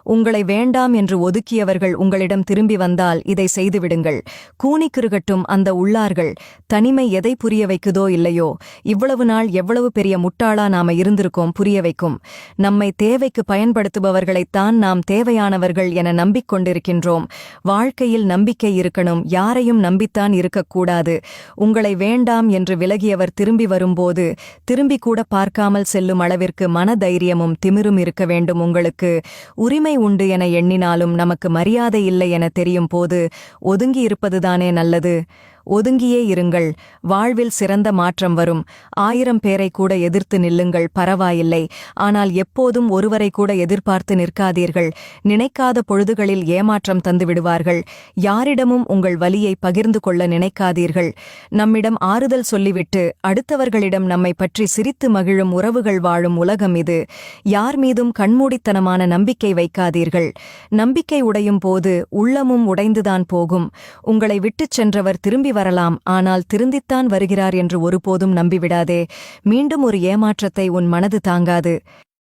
உங்களை வேண்டாம் என்று ஒதுக்கியவர்கள் உங்களிடம் திரும்பி வந்தால் இதை செய்துவிடுங்கள். கூனிக்கிருகட்டும் அந்த உள்ளார்கள். தனிமை எதை புரிய வைக்குதோ இல்லையோ, இவ்வளவு நாள் எவ்வளவு பெரிய முட்டாளா நாம இருந்திருக்கோம் புரிய வைக்கும். நம்மை தேவைக்கு பயன்படுத்துபவர்களைத்தான் நாம் தேவையானவர்கள் என நம்பிக்கொண்டிருக்கின்றோம். வாழ்க்கையில் நம்பிக்கை இருக்கணும், யாரையும் நம்பித்தான் இருக்கக்கூடாது. உங்களை வேண்டாம் என்று விலகியவர் திரும்பி வரும்போது திரும்பி கூட பார்க்காமல் செல்லும் அளவிற்கு மனதைரியமும் திமிரும் இருக்க வேண்டும். உங்களுக்கு உரிமை உண்டு என எண்ணினாலும் நமக்கு மரியாதை இல்லை என தெரியும் போது ஒதுங்கி இருப்பதுதானே நல்லது. ஒதுங்கியே இருங்கள். வாழ்வில் சிறந்த மாற்றம் வரும். 1000 பேரை கூட எதிர்த்து நில்லுங்கள், பரவாயில்லை. ஆனால் எப்போதும் ஒருவரை கூட எதிர்பார்த்து நிற்காதீர்கள். நினைக்காத பொழுதுகளில் ஏமாற்றம் தந்து விடுவார்கள். யாரிடமும் உங்கள் வலியை பகிர்ந்து கொள்ள நினைக்காதீர்கள். நம்மிடம் ஆறுதல் சொல்லிவிட்டு அடுத்தவர்களிடம் நம்மை பற்றி சிரித்து மகிழும் உறவுகள் வாழும் உலகம் இது. யார் மீதும் கண்மூடித்தனமான நம்பிக்கை வைக்காதீர்கள். நம்பிக்கை உடையும் போது உள்ளமும் உடைந்துதான் போகும். உங்களை விட்டுச் சென்றவர் திரும்பி வரலாம், ஆனால் திருந்தித்தான் வருகிறார் என்று ஒருபோதும் நம்பிவிடாதே. மீண்டும் ஒரு ஏமாற்றத்தை உன் மனது தாங்காது.